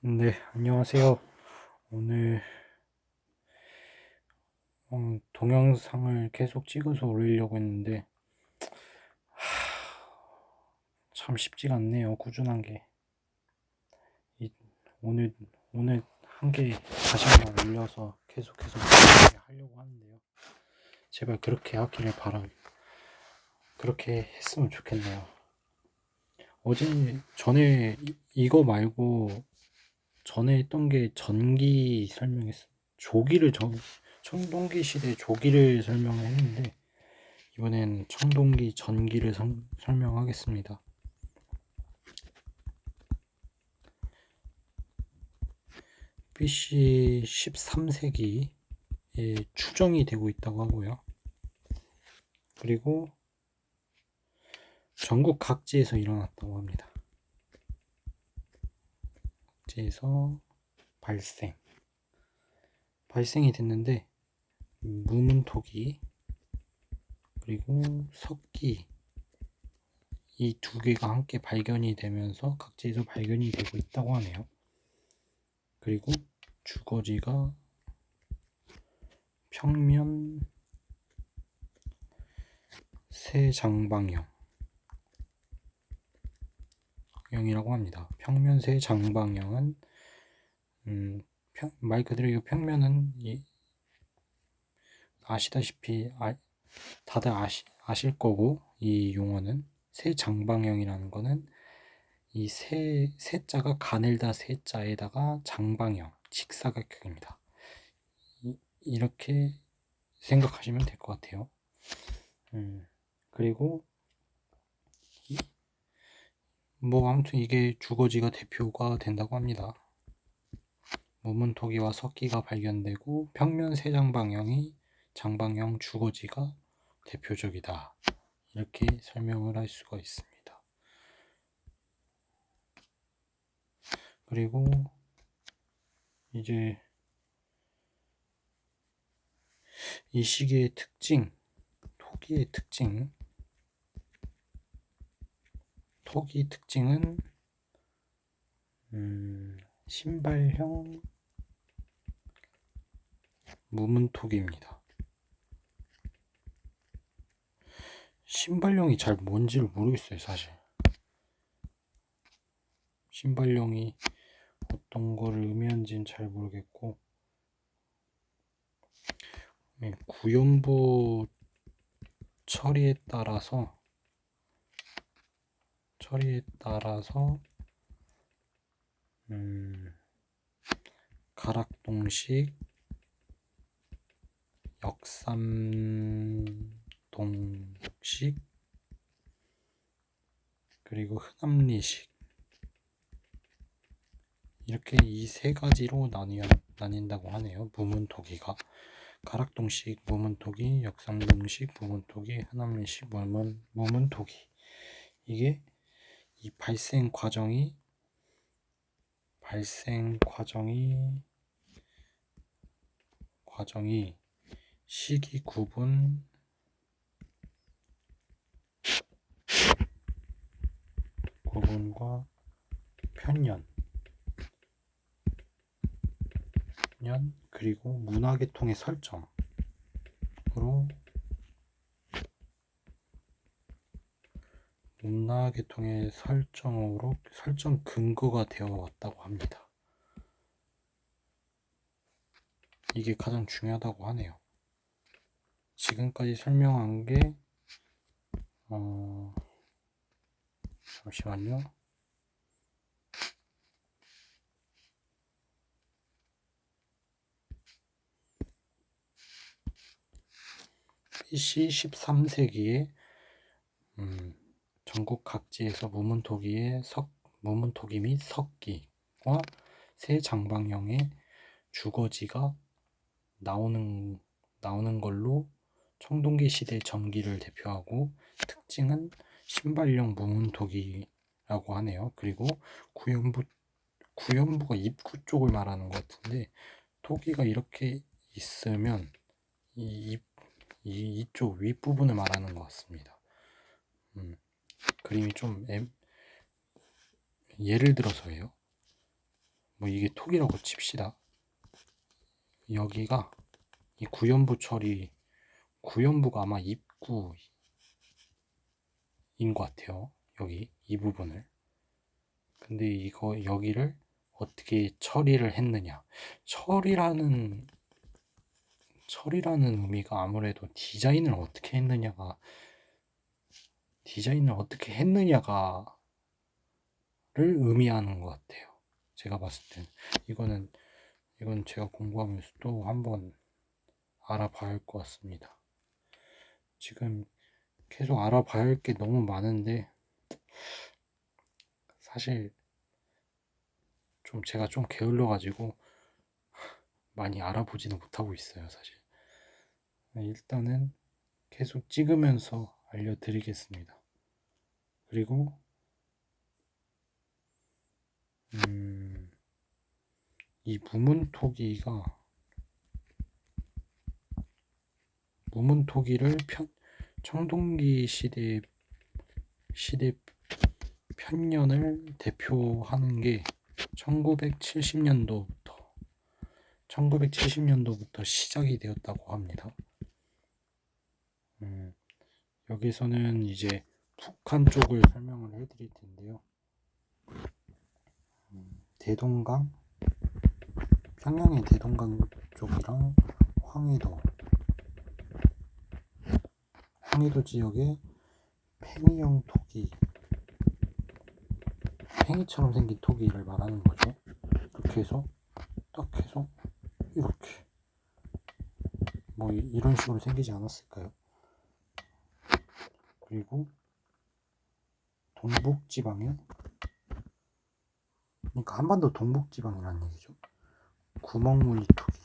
네, 안녕하세요. 오늘 동영상을 계속 찍어서 올리려고 했는데 참 쉽지가 않네요. 꾸준한 게. 이, 오늘 오늘 한 개 다시 한번 올려서 계속해서 하려고 하는데요. 제발 그렇게 하기를 그렇게 했으면 좋겠네요. 전에 이거 말고 전에 했던 게 전기 설명했어. 청동기 시대 조기를 설명을 했는데 이번엔 청동기 전기를 설명하겠습니다. BC 13세기에 추정이 되고 있다고 하고요. 그리고 전국 각지에서 일어났다고 합니다. 각지에서 발생이 됐는데 무문토기 그리고 석기 이 두 개가 함께 발견이 되면서 각지에서 발견이 되고 있다고 하네요. 그리고 주거지가 평면 세장방형이라고 합니다. 평면 세장방형은 말 그대로 이 평면은 아시다시피 다들 아실 거고, 이 용어는 세장방형이라는 거는 이 세자가 가늘다 세자에다가 장방형 직사각형입니다. 이렇게 생각하시면 될 것 같아요. 그리고 뭐 아무튼 이게 주거지가 대표가 된다고 합니다. 무문토기와 석기가 발견되고 평면 세장방형이 장방형 주거지가 대표적이다. 이렇게 설명을 할 수가 있습니다. 그리고 이제 이 시기의 특징, 토기의 특징은 신발형 무문토기입니다. 신발형이 잘 뭔지를 모르겠어요, 사실. 신발형이 어떤 거를 의미하는지는 잘 모르겠고, 구연부 처리에 따라서 가락동식, 역삼동식, 그리고 흔합리식 이렇게 이 세 가지로 나뉜다고 하네요. 무문토기가 가락동식 무문토기, 역삼동식 무문토기, 흔합리식 무문토기. 이게 이 발생 과정이 시기 구분과 편년 그리고 문화계통의 설정으로 설정 근거가 되어 왔다고 합니다. 이게 가장 중요하다고 하네요. 지금까지 설명한 게 잠시만요. BC 13세기에 전국 각지에서 무문토기 및 석기와 세장방형의 주거지가 나오는 걸로 청동기 시대 전기를 대표하고, 특징은 신발형 무문토기라고 하네요. 그리고 구연부가 입구 쪽을 말하는 것 같은데, 토기가 이렇게 있으면 이쪽 윗부분을 말하는 것 같습니다. 그림이 좀 예를 들어서예요. 뭐 이게 톡이라고 칩시다. 여기가 이 구연부 처리, 구연부가 아마 입구인 것 같아요. 여기 이 부분을. 근데 이거 여기를 어떻게 처리를 했느냐. 처리라는 의미가 아무래도 디자인을 어떻게 했느냐가를 의미하는 것 같아요. 제가 봤을 땐 이건 제가 공부하면서 또 한번 알아봐야 할 것 같습니다. 지금 계속 알아봐야 할 게 너무 많은데 사실 제가 좀 게을러가지고 많이 알아보지는 못하고 있어요, 사실. 일단은 계속 찍으면서 알려드리겠습니다. 그리고 이 무문토기를 청동기 시대 편년을 대표하는 게 1970년도부터 시작이 되었다고 합니다. 여기서는 이제 북한 쪽을 설명을 해드릴 텐데요. 평양의 대동강 쪽이랑 황해도 지역에 팽이형 토기, 팽이처럼 생긴 토기를 말하는 거죠. 이렇게 해서 딱 해서 이렇게 뭐 이런 식으로 생기지 않았을까요? 그리고 동북지방에, 그러니까 한반도 동북지방이라는 얘기죠. 구멍무늬 토기,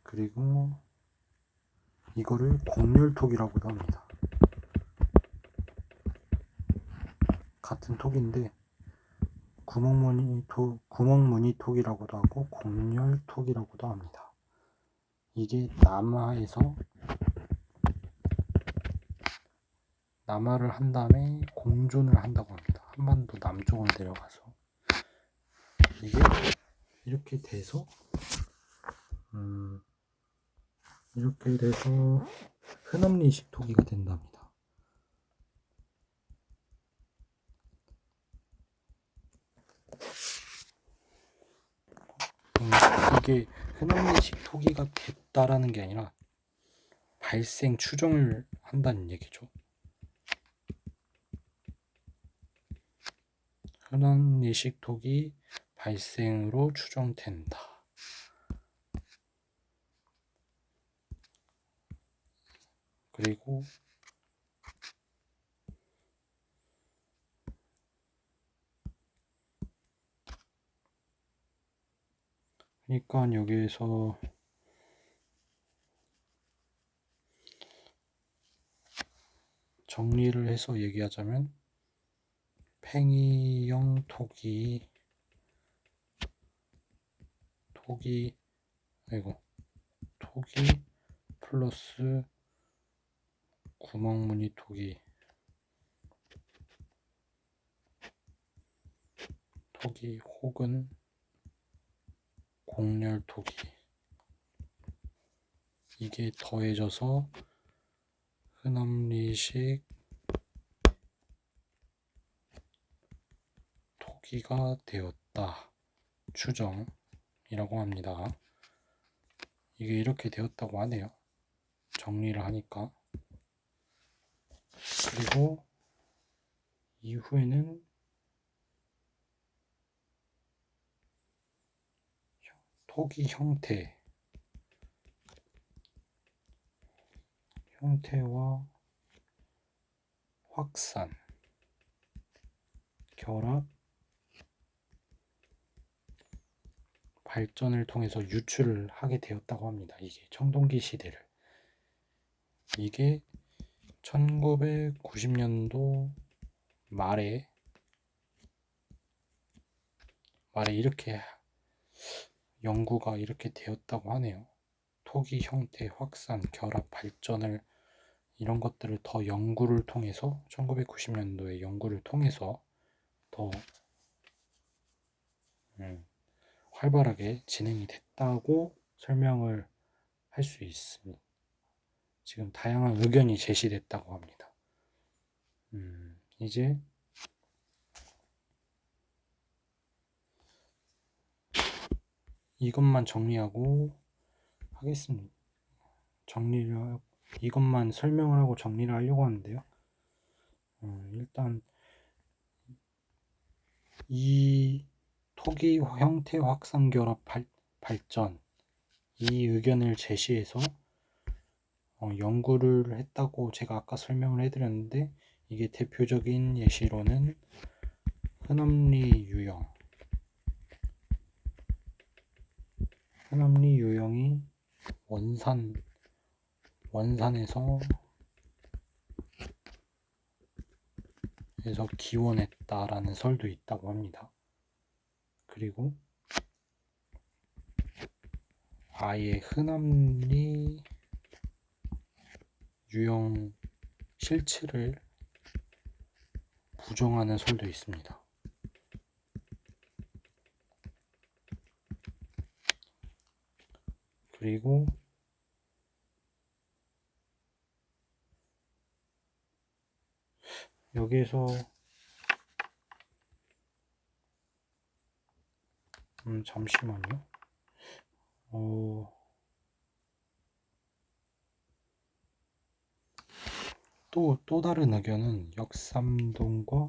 그리고 이거를 곡렬토기라고도 합니다. 같은 톡인데 구멍무늬 톡이라고도 하고 곡렬톡이라고도 합니다. 이게 남하를 한 다음에 공존을 한다고 합니다. 한반도 남쪽으로 내려가서 이게 이렇게 돼서 흔엄리식 토기가 된답니다. 이게 흔엄리식 토기가 됐다라는 게 아니라 발생 추정을 한다는 얘기죠. 흔엄리식 토기 발생으로 추정된다. 그리고 그러니까 여기에서 정리를 해서 얘기하자면 팽이형 토기 플러스 구멍무늬 토기 혹은 곡렬 토기, 이게 더해져서 흔엄리식 토기가 되었다 추정이라고 합니다. 이게 이렇게 되었다고 하네요. 정리를 하니까. 그리고 이후에는 토기 형태와 확산, 결합, 발전을 통해서 유출을 하게 되었다고 합니다. 이게 청동기 시대를. 이게 1990년도 말에 이렇게 연구가 이렇게 되었다고 하네요. 토기 형태, 확산, 결합, 발전을 이런 것들을 더 연구를 통해서 1990년도에 연구를 통해서 더 활발하게 진행이 됐다고 설명을 할 수 있습니다. 지금 다양한 의견이 제시됐다고 합니다. 이제 이것만 정리하고 하겠습니다. 이것만 설명을 하고 정리를 하려고 하는데요. 일단 이 토기 형태 확산 결합 발전 이 의견을 제시해서 연구를 했다고 제가 아까 설명을 해드렸는데, 이게 대표적인 예시로는 흔엄리 유형이 원산에서 기원했다라는 설도 있다고 합니다. 그리고 아예 흔엄리 유형 실체를 부정하는 설도 있습니다. 그리고 여기에서 잠시만요. 또 다른 의견은 역삼동과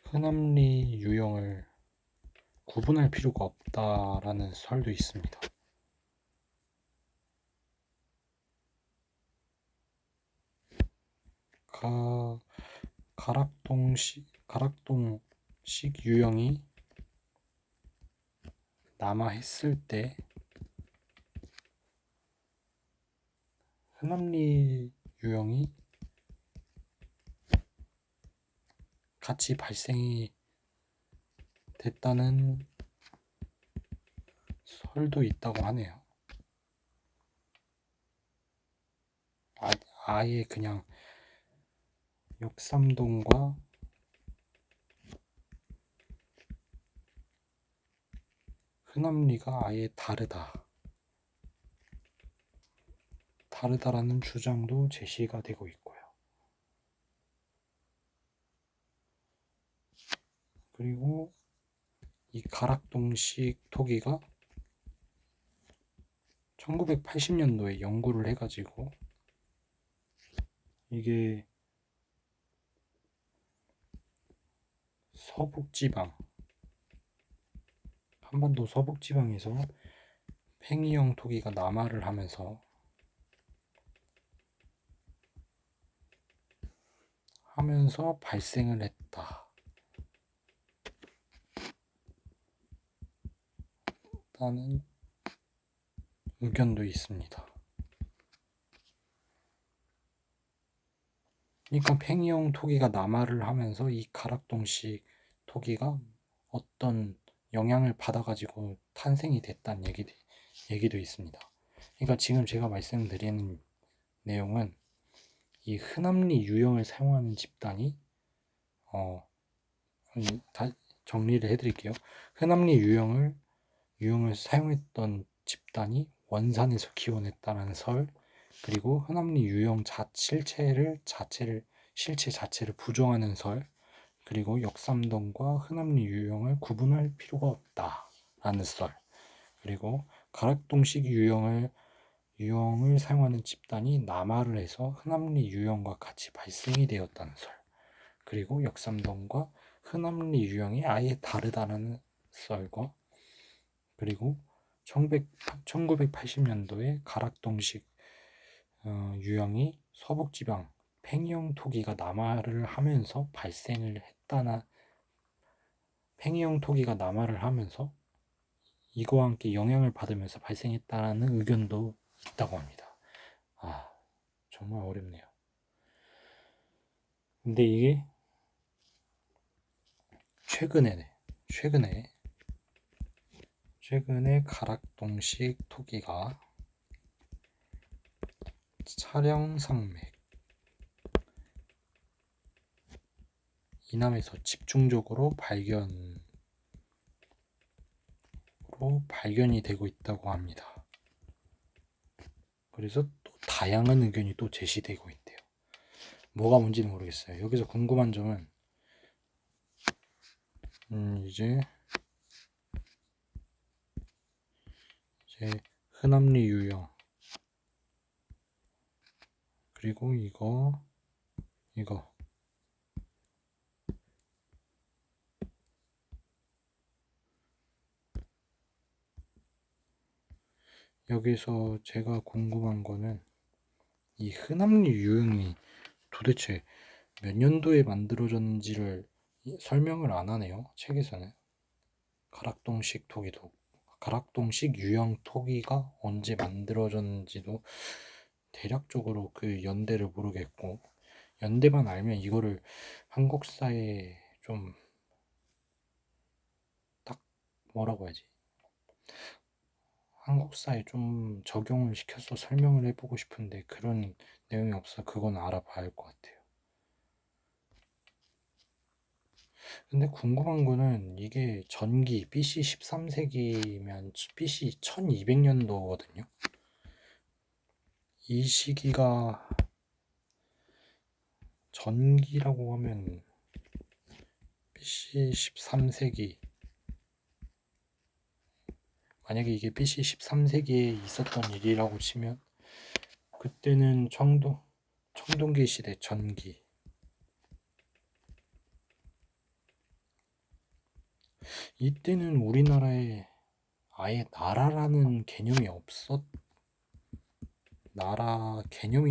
흔엄리 유형을 구분할 필요가 없다라는 설도 있습니다. 가락동식 유형이 남아했을 때 흔엄리 유형이 같이 발생이 됐다는 설도 있다고 하네요. 아예 그냥 역삼동과 흔엄리가 아예 다르다라는 주장도 제시가 되고 있고요. 그리고 이 가락동식 토기가 1980년도에 연구를 해가지고 이게 한반도 서북지방에서 팽이형 토기가 남하를 하면서 발생을 했다는 의견도 있습니다. 그러니까 팽이형 토기가 남하를 하면서 이 가락동식 토기가 어떤 영향을 받아가지고 탄생이 됐다는 얘기도 있습니다. 그러니까 지금 제가 말씀드리는 내용은 이 흔엄리 유형을 사용하는 집단이 정리를 해드릴게요. 흔엄리 유형을 사용했던 집단이 원산에서 기원했다는 설, 그리고 흔엄리 유형 실체 자체를 부정하는 설, 그리고 역삼동과 흔엄리 유형을 구분할 필요가 없다라는 설, 그리고 가락동식 유형을 사용하는 집단이 남하를 해서 흔엄리 유형과 같이 발생이 되었다는 설, 그리고 역삼동과 흔엄리 유형이 아예 다르다는 썰과, 그리고 1980년도에 가락동식 유형이 서북지방 팽이형 토기가 남하를 하면서 이거와 함께 영향을 받으면서 발생했다는 의견도 있다고 합니다. 정말 어렵네요. 근데 이게 최근에 가락동식 토기가 차량산맥 이남에서 집중적으로 발견이 되고 있다고 합니다. 그래서 또 다양한 의견이 또 제시되고 있대요. 뭐가 뭔지는 모르겠어요. 여기서 궁금한 점은 이제 흔합리 유형, 그리고 이거 여기서 제가 궁금한 거는 이 흔합리 유형이 도대체 몇 년도에 만들어졌는지를 설명을 안 하네요. 책에서는. 가락동식 유형 토기가 언제 만들어졌는지도 대략적으로 그 연대를 모르겠고, 연대만 알면 이거를 한국사에 좀 딱 뭐라고 해야지, 한국사에 좀 적용을 시켜서 설명을 해보고 싶은데 그런 내용이 없어. 그건 알아봐야 할 것 같아요. 근데 궁금한 거는 이게 전기 BC 13세기면 BC 1200년도거든요. 이 시기가 전기라고 하면 BC 13세기, 만약에 이게 BC 13세기에 있었던 일이라고 치면 그때는 청동기 시대 전기, 이때는 우리나라에 아예 나라 개념이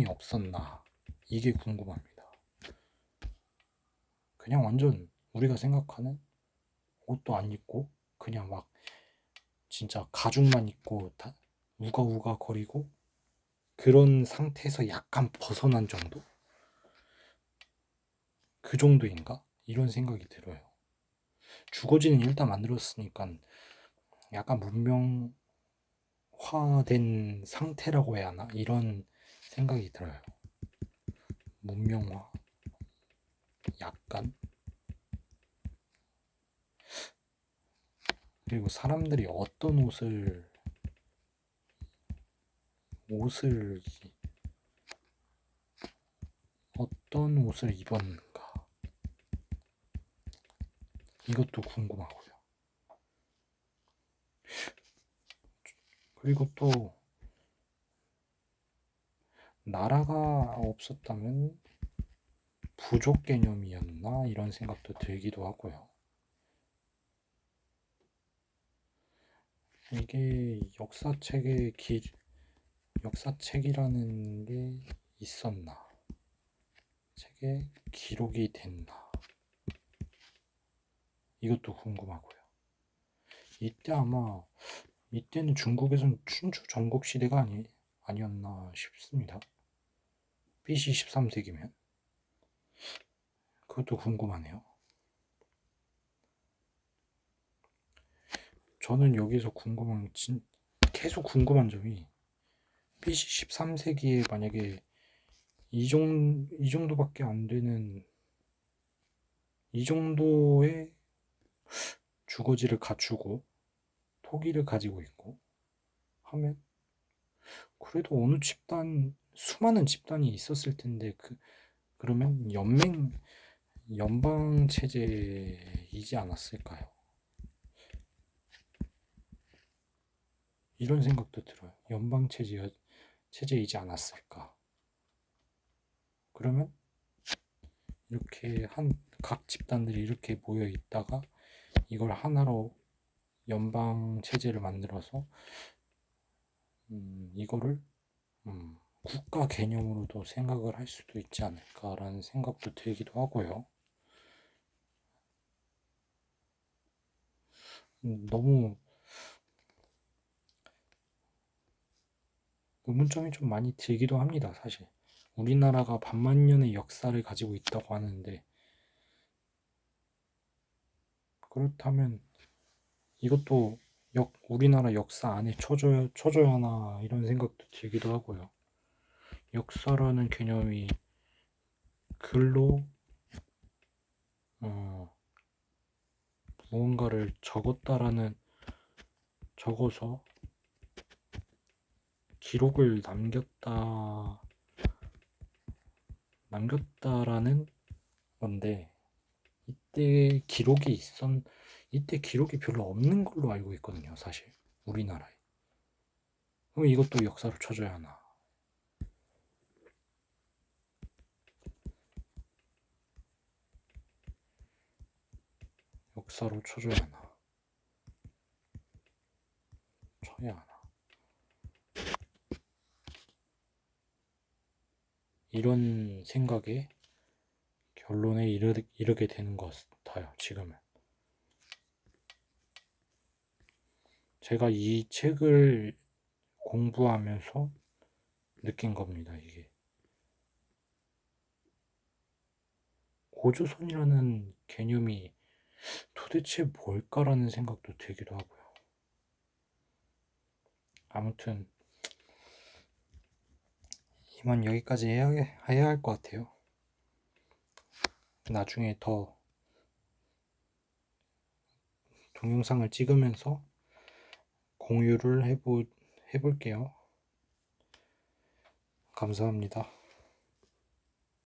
없었나, 이게 궁금합니다. 그냥 완전 우리가 생각하는 옷도 안 입고 그냥 막 진짜 가죽만 입고 다 우가우가 거리고 그런 상태에서 약간 벗어난 정도? 그 정도인가? 이런 생각이 들어요. 주거지는 일단 만들었으니까 약간 문명화된 상태라고 해야 하나? 이런 생각이 들어요. 문명화? 약간? 그리고 사람들이 어떤 옷을 입었는가? 이것도 궁금하고요. 그리고 또 나라가 없었다면 부족 개념이었나? 이런 생각도 들기도 하고요. 이게 역사책이라는 게 있었나? 책에 기록이 됐나? 이것도 궁금하고요. 이때는 중국에선 춘추 전국 시대가 아니었나 싶습니다. BC 13세기면. 그것도 궁금하네요. 저는 여기서 계속 궁금한 점이, BC 13세기에 만약에 이 정도밖에 안 되는, 이 정도의 주거지를 갖추고 토기를 가지고 있고 하면 그래도 수많은 집단이 있었을 텐데, 그러면 연방 체제이지 않았을까요? 이런 생각도 들어요. 연방 체제이지 않았을까? 그러면 이렇게 각 집단들이 이렇게 모여 있다가 이걸 하나로 연방 체제를 만들어서 이거를 국가 개념으로도 생각을 할 수도 있지 않을까라는 생각도 들기도 하고요. 너무 의문점이 좀 많이 들기도 합니다. 사실 우리나라가 반만 년의 역사를 가지고 있다고 하는데, 그렇다면 이것도 우리나라 역사 안에 쳐줘야 하나, 이런 생각도 들기도 하고요. 역사라는 개념이 글로 무언가를 적어서 기록을 남겼다라는 건데, 이때 기록이 별로 없는 걸로 알고 있거든요, 사실. 우리나라에. 그럼 이것도 역사로 쳐줘야 하나? 역사로 쳐줘야 하나? 쳐야 하나? 이런 생각에 결론에 이르게 되는 것 같아요, 지금은. 제가 이 책을 공부하면서 느낀 겁니다, 이게. 고조선이라는 개념이 도대체 뭘까라는 생각도 들기도 하고요. 아무튼 이만 여기까지 해야 할 것 같아요. 나중에 더 동영상을 찍으면서 공유를 해볼게요. 감사합니다.